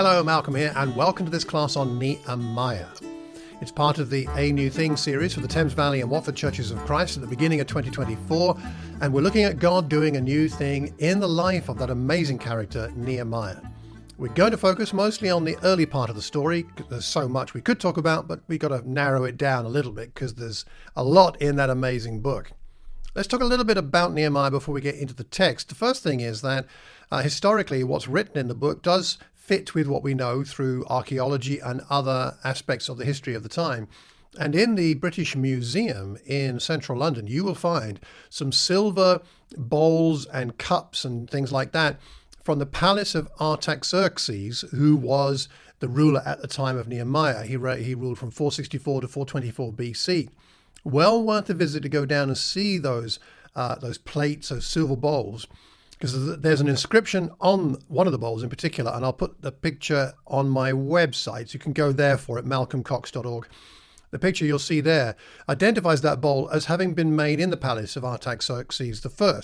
Hello, Malcolm here, and welcome to this class on Nehemiah. It's part of the A New Thing series for the Thames Valley and Watford Churches of Christ at the beginning of 2024, and we're looking at God doing a new thing in the life of that amazing character, Nehemiah. We're going to focus mostly on the early part of the story. There's so much we could talk about, but we've got to narrow it down a little bit because there's a lot in that amazing book. Let's talk a little bit about Nehemiah before we get into the text. The first thing is that historically, what's written in the book does fit with what we know through archaeology and other aspects of the history of the time. And in the British Museum in central London, you will find some silver bowls and cups and things like that from the palace of Artaxerxes, who was the ruler at the time of Nehemiah. He ruled from 464 to 424 BC. Well worth a visit to go down and see those plates, those silver bowls, because there's an inscription on one of the bowls in particular, and I'll put the picture on my website, so you can go there for it, malcolmcox.org. The picture you'll see there identifies that bowl as having been made in the palace of Artaxerxes I.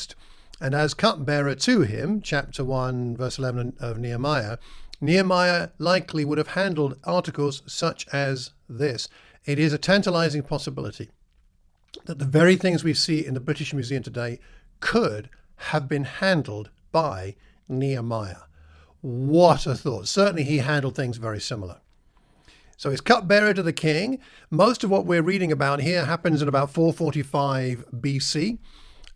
And as cupbearer to him, chapter 1, verse 11 of Nehemiah, Nehemiah likely would have handled articles such as this. It is a tantalizing possibility that the very things we see in the British Museum today could have been handled by Nehemiah. What a thought. Certainly he handled things very similar. So he's cupbearer to the king. Most of what we're reading about here happens in about 445 BC.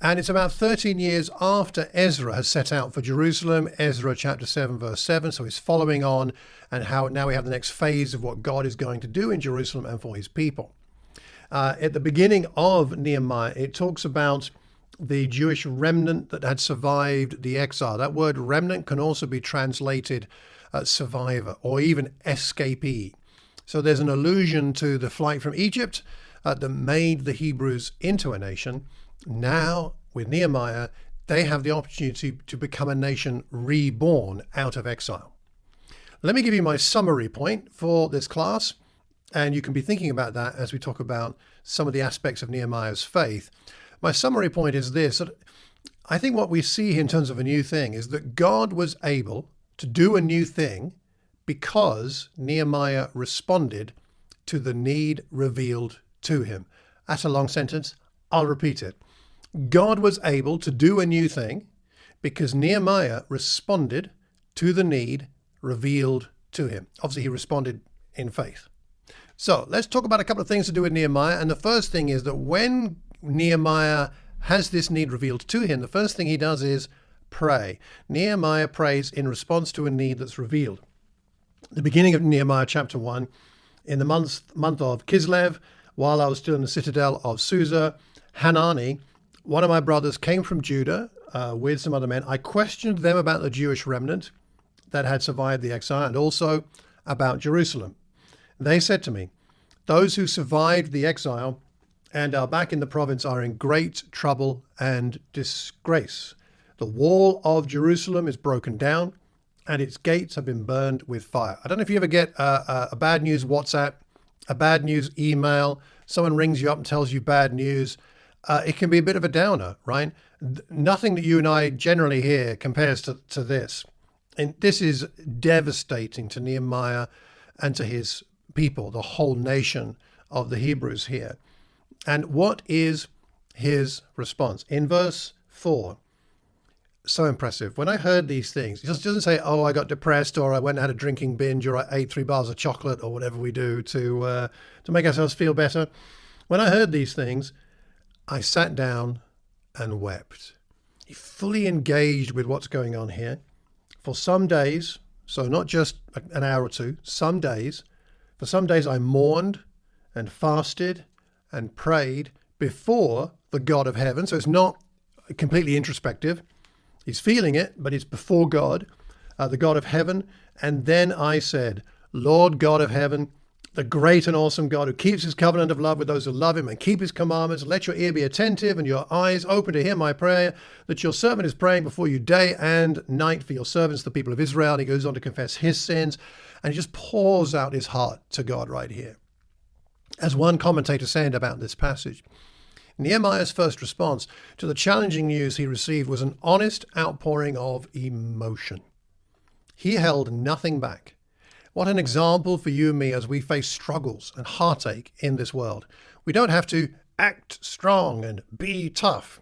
And it's about 13 years after Ezra has set out for Jerusalem, Ezra chapter 7, verse 7. So he's following on, and how now we have the next phase of what God is going to do in Jerusalem and for his people. At the beginning of Nehemiah, it talks about the Jewish remnant that had survived the exile. That word remnant can also be translated survivor or even escapee. So there's an allusion to the flight from Egypt that made the Hebrews into a nation. Now, with Nehemiah, they have the opportunity to become a nation reborn out of exile. Let me give you my summary point for this class, and you can be thinking about that as we talk about some of the aspects of Nehemiah's faith. My summary point is this: that I think what we see in terms of a new thing is that God was able to do a new thing because Nehemiah responded to the need revealed to him. That's a long sentence. I'll repeat it. God was able to do a new thing because Nehemiah responded to the need revealed to him. Obviously, he responded in faith. So let's talk about a couple of things to do with Nehemiah. And the first thing is that when Nehemiah has this need revealed to him, the first thing he does is pray. Nehemiah prays in response to a need that's revealed. The beginning of Nehemiah chapter 1, in the month of Kislev, while I was still in the citadel of Susa, Hanani, one of my brothers, came from Judah with some other men. I questioned them about the Jewish remnant that had survived the exile and also about Jerusalem. They said to me, "Those who survived the exile and are back in the province are in great trouble and disgrace. The wall of Jerusalem is broken down and its gates have been burned with fire." I don't know if you ever get a bad news WhatsApp, a bad news email, someone rings you up and tells you bad news. It can be a bit of a downer, right? Nothing that you and I generally hear compares to this. And this is devastating to Nehemiah and to his people, the whole nation of the Hebrews here. And what is his response? In verse 4, so impressive. When I heard these things, it just doesn't say, "Oh, I got depressed," or "I went and had a drinking binge," or "I ate 3 bars of chocolate," or whatever we do to make ourselves feel better. When I heard these things, I sat down and wept. He fully engaged with what's going on here. For some days, so not just an hour or two, for some days I mourned and fasted and prayed before the God of heaven. So it's not completely introspective. He's feeling it, but it's before God, the God of heaven. And then I said, "Lord God of heaven, the great and awesome God who keeps his covenant of love with those who love him and keep his commandments, let your ear be attentive and your eyes open to hear my prayer, that your servant is praying before you day and night for your servants, the people of Israel." And he goes on to confess his sins, and he just pours out his heart to God right here. As one commentator said about this passage, Nehemiah's first response to the challenging news he received was an honest outpouring of emotion. He held nothing back. What an example for you and me as we face struggles and heartache in this world. We don't have to act strong and be tough.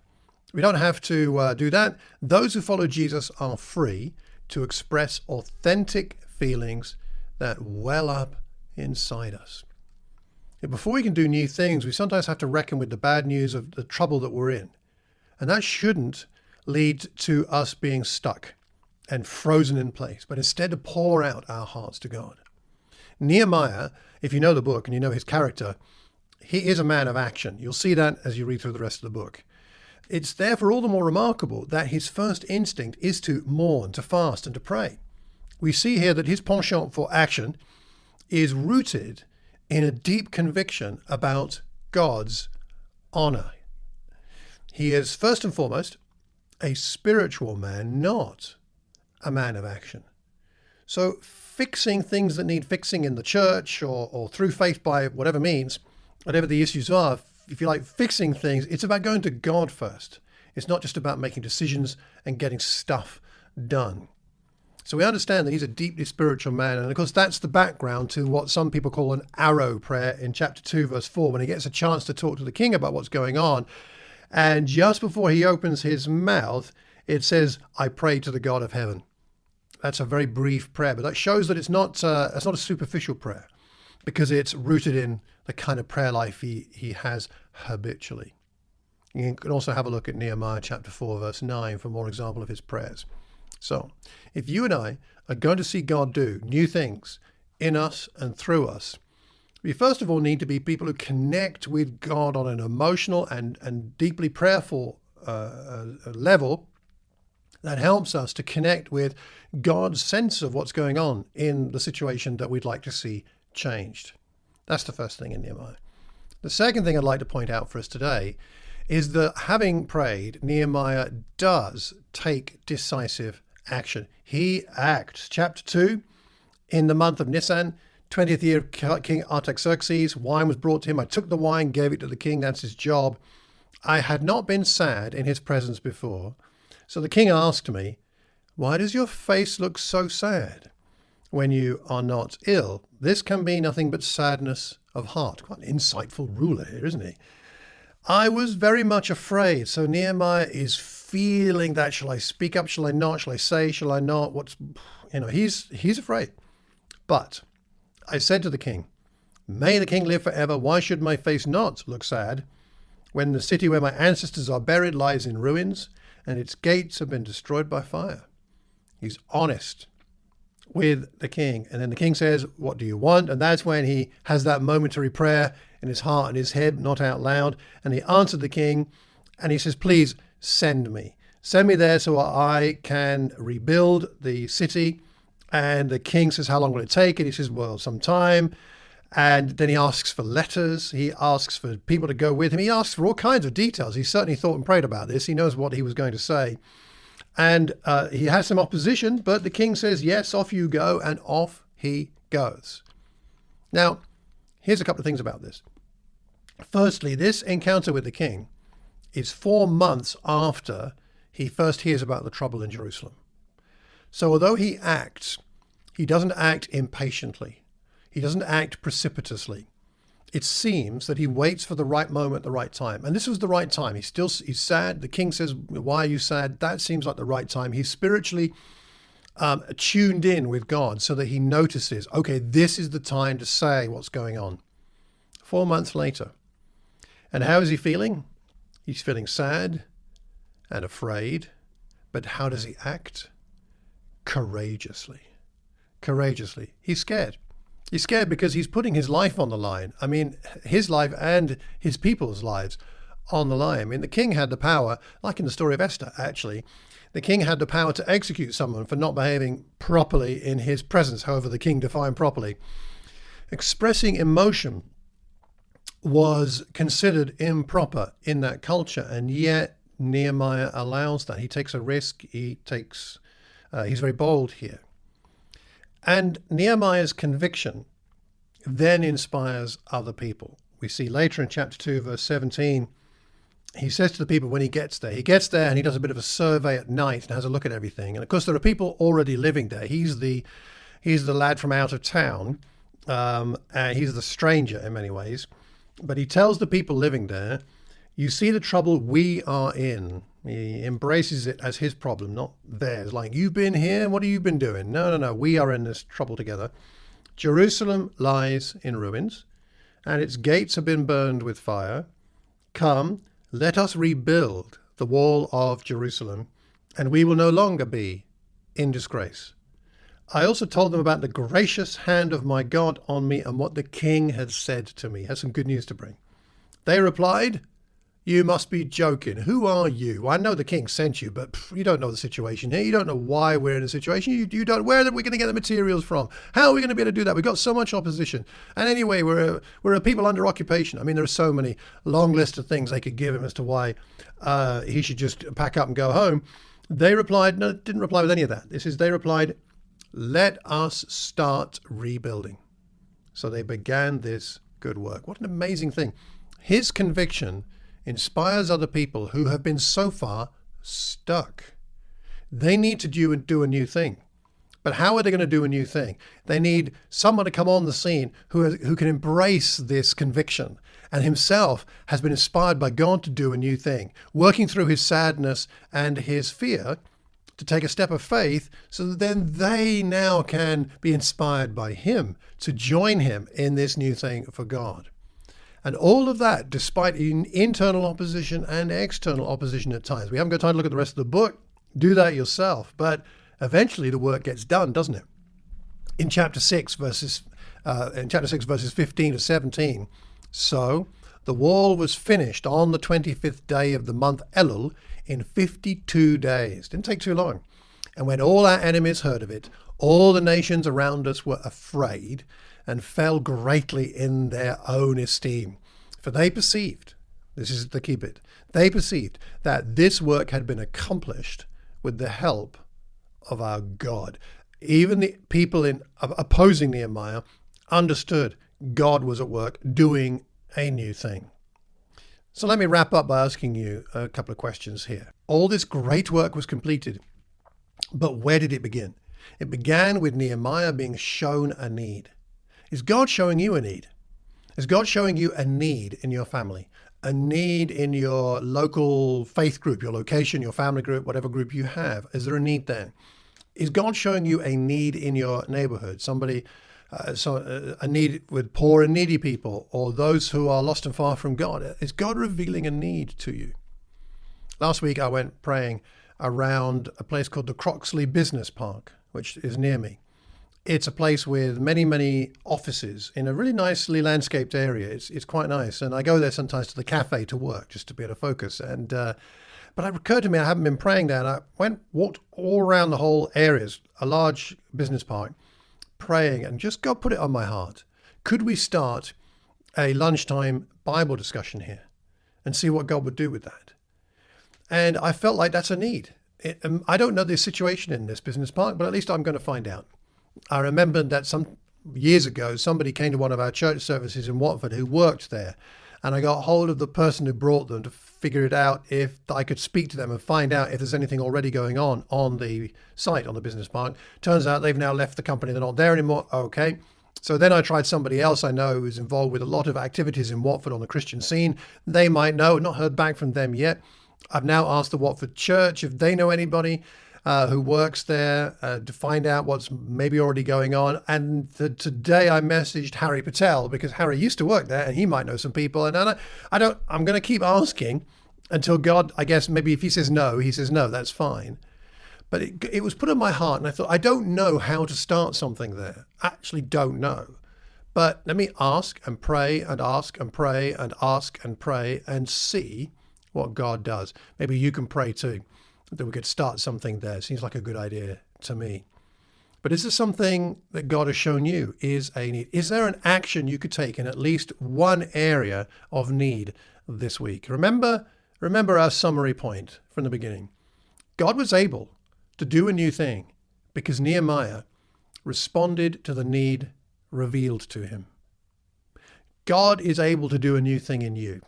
We don't have to do that. Those who follow Jesus are free to express authentic feelings that well up inside us. Before we can do new things, we sometimes have to reckon with the bad news of the trouble that we're in. And that shouldn't lead to us being stuck and frozen in place, but instead to pour out our hearts to God. Nehemiah, if you know the book and you know his character, he is a man of action. You'll see that as you read through the rest of the book. It's therefore all the more remarkable that his first instinct is to mourn, to fast, and to pray. We see here that his penchant for action is rooted in a deep conviction about God's honor. He is first and foremost a spiritual man, not a man of action. So fixing things that need fixing in the church or through faith by whatever means, whatever the issues are, if you like, fixing things, it's about going to God first. It's not just about making decisions and getting stuff done. So we understand that he's a deeply spiritual man. And of course, that's the background to what some people call an arrow prayer in chapter 2, verse 4, when he gets a chance to talk to the king about what's going on. And just before he opens his mouth, it says, I pray to the God of heaven. That's a very brief prayer, but that shows that it's not a superficial prayer, because it's rooted in the kind of prayer life he has habitually. You can also have a look at Nehemiah chapter 4, verse 9 for more example of his prayers. So if you and I are going to see God do new things in us and through us, we first of all need to be people who connect with God on an emotional and deeply prayerful level that helps us to connect with God's sense of what's going on in the situation that we'd like to see changed. That's the first thing in Nehemiah. The second thing I'd like to point out for us today is that having prayed, Nehemiah does take decisive action. He acts. Chapter 2, in the month of Nisan, 20th year of King Artaxerxes, wine was brought to him. I took the wine, gave it to the king. That's his job. I had not been sad in his presence before. So the king asked me, why does your face look so sad when you are not ill? This can be nothing but sadness of heart. Quite an insightful ruler here, isn't he? I was very much afraid. So Nehemiah is feeling that. Shall I speak up? Shall I not? Shall I say? Shall I not? He's afraid. But I said to the king, may the king live forever. Why should my face not look sad when the city where my ancestors are buried lies in ruins and its gates have been destroyed by fire? He's honest with the king. And then the king says, what do you want? And that's when he has that momentary prayer in his heart and his head, not out loud. And he answered the king and he says, please send me. Send me there so I can rebuild the city. And the king says, how long will it take? And he says, well, some time. And then he asks for letters. He asks for people to go with him. He asks for all kinds of details. He certainly thought and prayed about this. He knows what he was going to say. And he has some opposition, but the king says, yes, off you go. And off he goes. Now, here's a couple of things about this. Firstly, this encounter with the king is 4 months after he first hears about the trouble in Jerusalem. So although he acts, he doesn't act impatiently. He doesn't act precipitously. It seems that he waits for the right moment at the right time. And this was the right time. He's sad. The king says, why are you sad? That seems like the right time. He's spiritually tuned in with God so that he notices, okay, this is the time to say what's going on. 4 months later. And how is he feeling? He's feeling sad and afraid. But how does he act? Courageously. Courageously. He's scared. He's scared because he's putting his life on the line. I mean, his life and his people's lives on the line. I mean, the king had the power, like in the story of Esther, actually, the king had the power to execute someone for not behaving properly in his presence, however the king defined properly. Expressing emotion was considered improper in that culture, and yet Nehemiah allows that. He takes a risk. He's very bold here. And Nehemiah's conviction then inspires other people. We see later in chapter 2, verse 17, he says to the people when he gets there and he does a bit of a survey at night and has a look at everything. And of course, there are people already living there. He's the He's the lad from out of town. And he's the stranger in many ways. But he tells the people living there, you see the trouble we are in. He embraces it as his problem, not theirs. Like, you've been here, what have you been doing? No, we are in this trouble together. Jerusalem lies in ruins, and its gates have been burned with fire. Come, let us rebuild the wall of Jerusalem, and we will no longer be in disgrace. I also told them about the gracious hand of my God on me and what the king had said to me. Has some good news to bring. They replied, you must be joking. Who are you? I know the king sent you, but you don't know the situation here. You don't know why we're in a situation. You don't. Where are we going to get the materials from? How are we going to be able to do that? We've got so much opposition. And anyway, we're a people under occupation. I mean, there are so many long list of things they could give him as to why he should just pack up and go home. They replied, no, didn't reply with any of that. They replied, let us start rebuilding. So they began this good work. What an amazing thing. His conviction inspires other people who have been so far stuck. They need to do a new thing. But how are they going to do a new thing? They need someone to come on the scene who can embrace this conviction and himself has been inspired by God to do a new thing, working through his sadness and his fear to take a step of faith so that then they now can be inspired by him to join him in this new thing for God. And all of that, despite internal opposition and external opposition at times. We haven't got time to look at the rest of the book. Do that yourself. But eventually the work gets done, doesn't it? In chapter 6, verses 15 to 17. So the wall was finished on the 25th day of the month Elul in 52 days. Didn't take too long. And when all our enemies heard of it, all the nations around us were afraid and fell greatly in their own esteem. For they perceived, this is the key bit, they perceived that this work had been accomplished with the help of our God. Even the people opposing Nehemiah understood God was at work doing a new thing. So let me wrap up by asking you a couple of questions here. All this great work was completed, but where did it begin? It began with Nehemiah being shown a need. Is God showing you a need? Is God showing you a need in your family? A need in your local faith group, your location, your family group, whatever group you have? Is there a need there? Is God showing you a need in your neighborhood? A need with poor and needy people, or those who are lost and far from God? Is God revealing a need to you? Last week I went praying around a place called the Croxley Business Park, which is near me. It's a place with many, many offices in a really nicely landscaped area. It's quite nice. And I go there sometimes to the cafe to work, just to be able to focus. And but it occurred to me I haven't been praying there. And I walked all around the whole areas, a large business park, praying, and just God put it on my heart. Could we start a lunchtime Bible discussion here and see what God would do with that? And I felt like that's a need. I don't know the situation in this business park, but at least I'm going to find out. I remembered that some years ago, somebody came to one of our church services in Watford who worked there. And I got hold of the person who brought them to figure it out if I could speak to them and find out if there's anything already going on the site, on the business park. Turns out they've now left the company. They're not there anymore. Okay. So then I tried somebody else I know who's involved with a lot of activities in Watford on the Christian scene. They might know, not heard back from them yet. I've now asked the Watford Church if they know anybody who works there to find out what's maybe already going on. And today I messaged Harry Patel, because Harry used to work there and he might know some people. And I'm going to keep asking until God, I guess, maybe if he says no, that's fine. But it was put on my heart, and I thought, I don't know how to start something there. Actually don't know. But let me ask and pray and ask and pray and ask and pray and see what God does. Maybe you can pray too, that we could start something there. Seems like a good idea to me. But is there something that God has shown you is a need? Is there an action you could take in at least one area of need this week? Remember our summary point from the beginning. God was able to do a new thing because Nehemiah responded to the need revealed to him. God is able to do a new thing in you.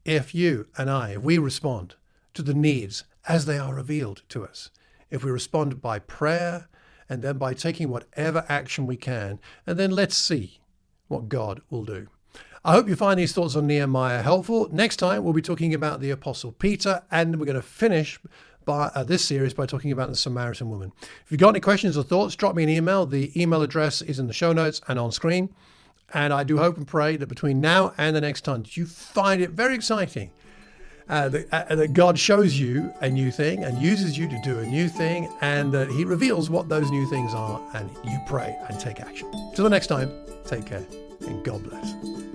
If you and if we respond to the needs as they are revealed to us, if we respond by prayer and then by taking whatever action we can, and then let's see what God will do. I hope you find these thoughts on Nehemiah helpful. Next time, we'll be talking about the Apostle Peter, and we're going to finish this series by talking about the Samaritan woman. If you've got any questions or thoughts, drop me an email. The email address is in the show notes and on screen. And I do hope and pray that between now and the next time, you find it very exciting that God shows you a new thing and uses you to do a new thing, and that he reveals what those new things are, and you pray and take action. Till the next time, take care and God bless.